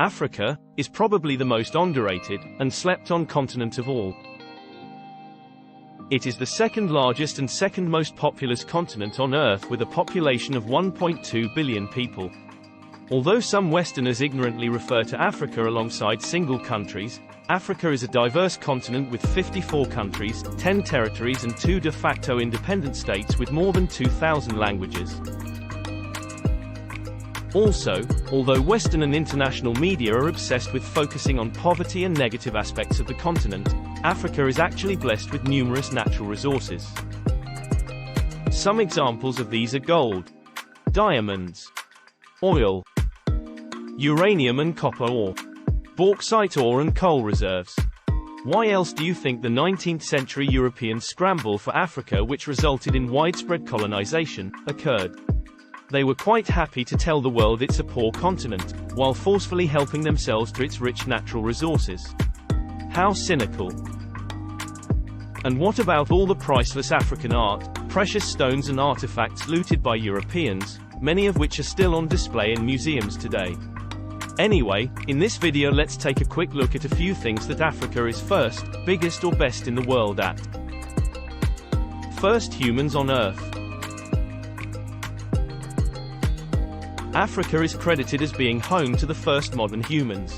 Africa is probably the most underrated and slept-on continent of all. It is the second largest and second most populous continent on Earth with a population of 1.2 billion people. Although some Westerners ignorantly refer to Africa alongside single countries, Africa is a diverse continent with 54 countries, 10 territories and 2 de facto independent states with more than 2,000 languages. Also, although Western and international media are obsessed with focusing on poverty and negative aspects of the continent, Africa is actually blessed with numerous natural resources. Some examples of these are gold, diamonds, oil, uranium and copper ore, bauxite ore and coal reserves. Why else do you think the 19th century European scramble for Africa, which resulted in widespread colonization, occurred? They were quite happy to tell the world it's a poor continent, while forcefully helping themselves to its rich natural resources. How cynical. And what about all the priceless African art, precious stones and artifacts looted by Europeans, many of which are still on display in museums today? Anyway, in this video let's take a quick look at a few things that Africa is first, biggest or best in the world at. First, humans on Earth. Africa is credited as being home to the first modern humans.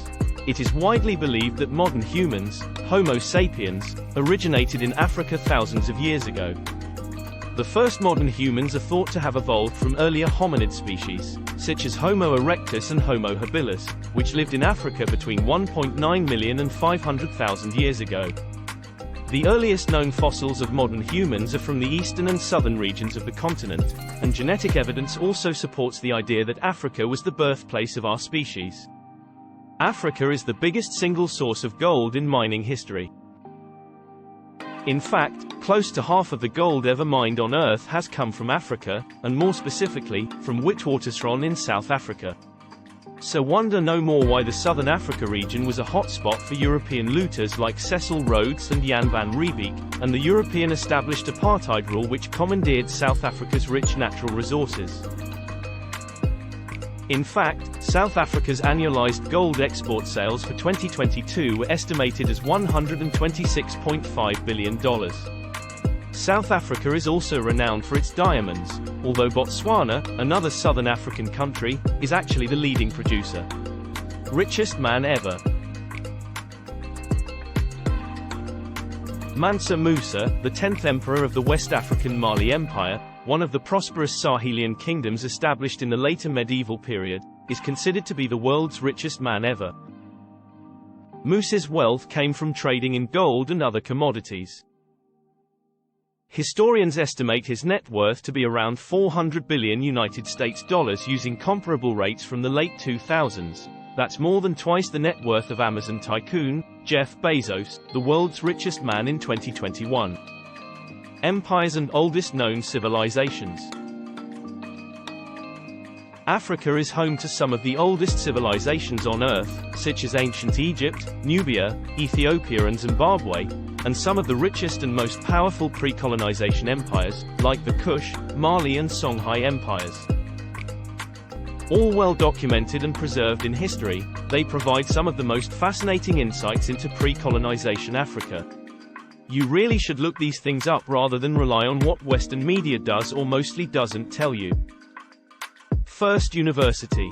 It is widely believed that modern humans, Homo sapiens, originated in Africa thousands of years ago. The first modern humans are thought to have evolved from earlier hominid species, such as Homo erectus and Homo habilis, which lived in Africa between 1.9 million and 500,000 years ago. The earliest known fossils of modern humans are from the eastern and southern regions of the continent, and genetic evidence also supports the idea that Africa was the birthplace of our species. Africa is the biggest single source of gold in mining history. In fact, close to half of the gold ever mined on Earth has come from Africa, and more specifically, from Witwatersrand in South Africa. So wonder no more why the Southern Africa region was a hotspot for European looters like Cecil Rhodes and Jan van Riebeeck, and the European established apartheid rule which commandeered South Africa's rich natural resources. In fact, South Africa's annualized gold export sales for 2022 were estimated as $126.5 billion. South Africa is also renowned for its diamonds, although Botswana, another southern African country, is actually the leading producer. Richest man ever. Mansa Musa, the 10th emperor of the West African Mali Empire, one of the prosperous Sahelian kingdoms established in the later medieval period, is considered to be the world's richest man ever. Musa's wealth came from trading in gold and other commodities. Historians estimate his net worth to be around $400 billion using comparable rates from the late 2000s. That's more than twice the net worth of Amazon tycoon, Jeff Bezos, the world's richest man in 2021. Empires and oldest known civilizations. Africa is home to some of the oldest civilizations on Earth, such as ancient Egypt, Nubia, Ethiopia and Zimbabwe, and some of the richest and most powerful pre-colonization empires, like the Kush, Mali and Songhai empires. All well documented and preserved in history, they provide some of the most fascinating insights into pre-colonization Africa. You really should look these things up rather than rely on what Western media does or mostly doesn't tell you. First, university.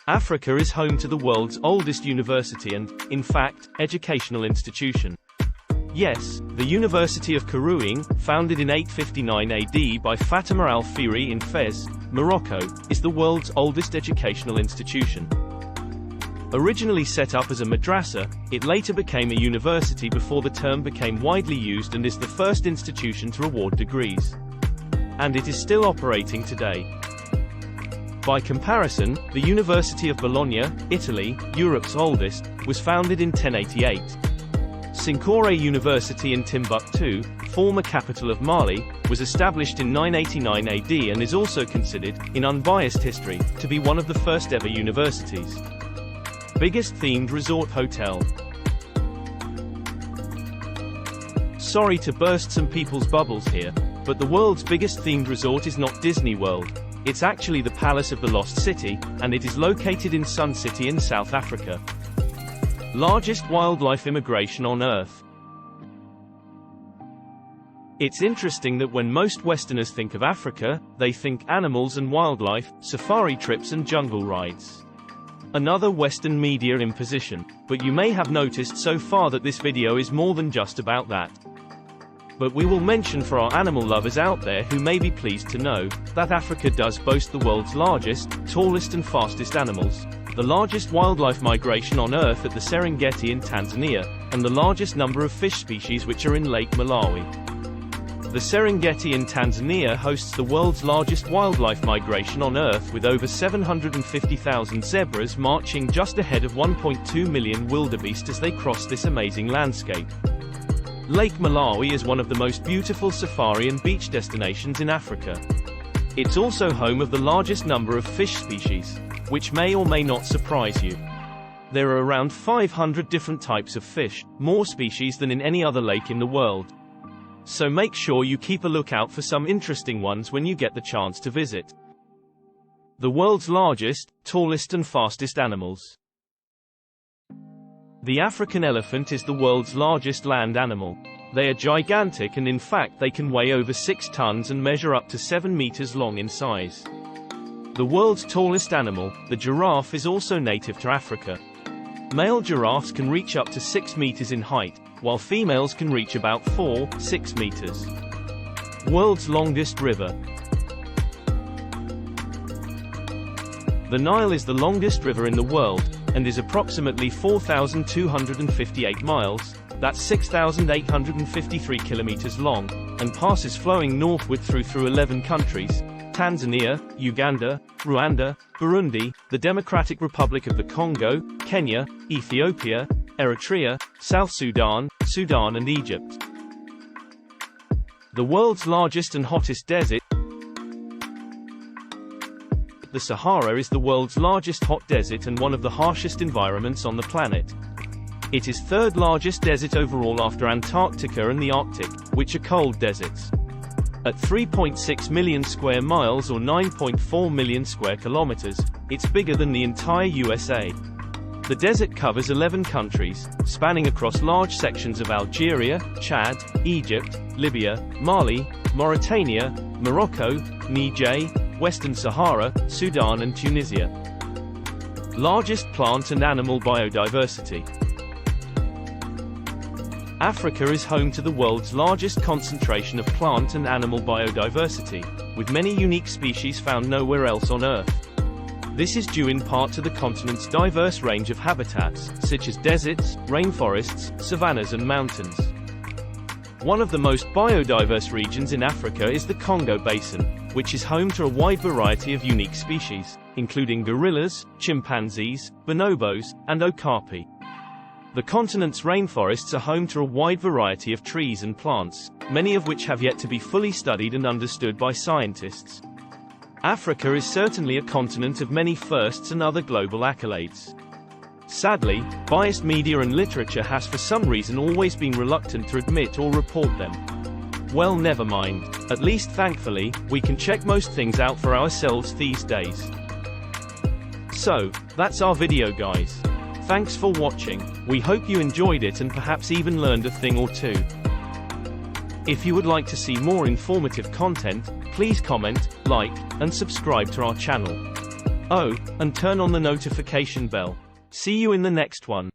Africa is home to the world's oldest university and, in fact, educational institution. Yes, the University of Kourouing, founded in 859 AD by Fatima al-Fihri in Fez, Morocco, is the world's oldest educational institution. Originally set up as a madrasah, it later became a university before the term became widely used and is the first institution to award degrees. And it is still operating today. By comparison, the University of Bologna, Italy, Europe's oldest, was founded in 1088. Sankore University in Timbuktu, former capital of Mali, was established in 989 AD and is also considered, in unbiased history, to be one of the first ever universities. Biggest themed resort hotel. Sorry to burst some people's bubbles here, but the world's biggest themed resort is not Disney World. It's actually the Palace of the Lost City, and it is located in Sun City in South Africa. Largest wildlife immigration on Earth. It's interesting that when most Westerners think of Africa, they think animals and wildlife, safari trips and jungle rides. Another Western media imposition, but you may have noticed so far that this video is more than just about that. But we will mention for our animal lovers out there who may be pleased to know, that Africa does boast the world's largest, tallest and fastest animals, the largest wildlife migration on Earth at the Serengeti in Tanzania, and the largest number of fish species which are in Lake Malawi. The Serengeti in Tanzania hosts the world's largest wildlife migration on Earth with over 750,000 zebras marching just ahead of 1.2 million wildebeest as they cross this amazing landscape. Lake Malawi is one of the most beautiful safari and beach destinations in Africa. It's also home of the largest number of fish species, which may or may not surprise you. There are around 500 different types of fish, more species than in any other lake in the world. So make sure you keep a lookout for some interesting ones when you get the chance to visit. The world's largest, tallest and fastest animals. The African elephant is the world's largest land animal. They are gigantic and in fact they can weigh over 6 tons and measure up to 7 meters long in size. The world's tallest animal, the giraffe, is also native to Africa. Male giraffes can reach up to 6 meters in height, while females can reach about 4–6 meters. World's longest river. The Nile is the longest river in the world, and is approximately 4,258 miles, that's 6,853 kilometers long, and passes flowing northward through 11 countries: Tanzania, Uganda, Rwanda, Burundi, the Democratic Republic of the Congo, Kenya, Ethiopia, Eritrea, South Sudan, Sudan and Egypt. The world's largest and hottest desert. The Sahara is the world's largest hot desert and one of the harshest environments on the planet. It is third largest desert overall after Antarctica and the Arctic, which are cold deserts. At 3.6 million square miles or 9.4 million square kilometers, it's bigger than the entire USA. The desert covers 11 countries, spanning across large sections of Algeria, Chad, Egypt, Libya, Mali, Mauritania, Morocco, Niger, Western Sahara, Sudan and Tunisia. Largest plant and animal biodiversity. Africa is home to the world's largest concentration of plant and animal biodiversity, with many unique species found nowhere else on Earth. This is due in part to the continent's diverse range of habitats, such as deserts, rainforests, savannas and mountains. One of the most biodiverse regions in Africa is the Congo Basin, which is home to a wide variety of unique species, including gorillas, chimpanzees, bonobos, and okapi. The continent's rainforests are home to a wide variety of trees and plants, many of which have yet to be fully studied and understood by scientists. Africa is certainly a continent of many firsts and other global accolades. Sadly, biased media and literature has for some reason always been reluctant to admit or report them. Well, never mind. At least thankfully, we can check most things out for ourselves these days. So, that's our video guys. Thanks for watching. We hope you enjoyed it and perhaps even learned a thing or two. If you would like to see more informative content, please comment, like, and subscribe to our channel. Oh, and turn on the notification bell. See you in the next one.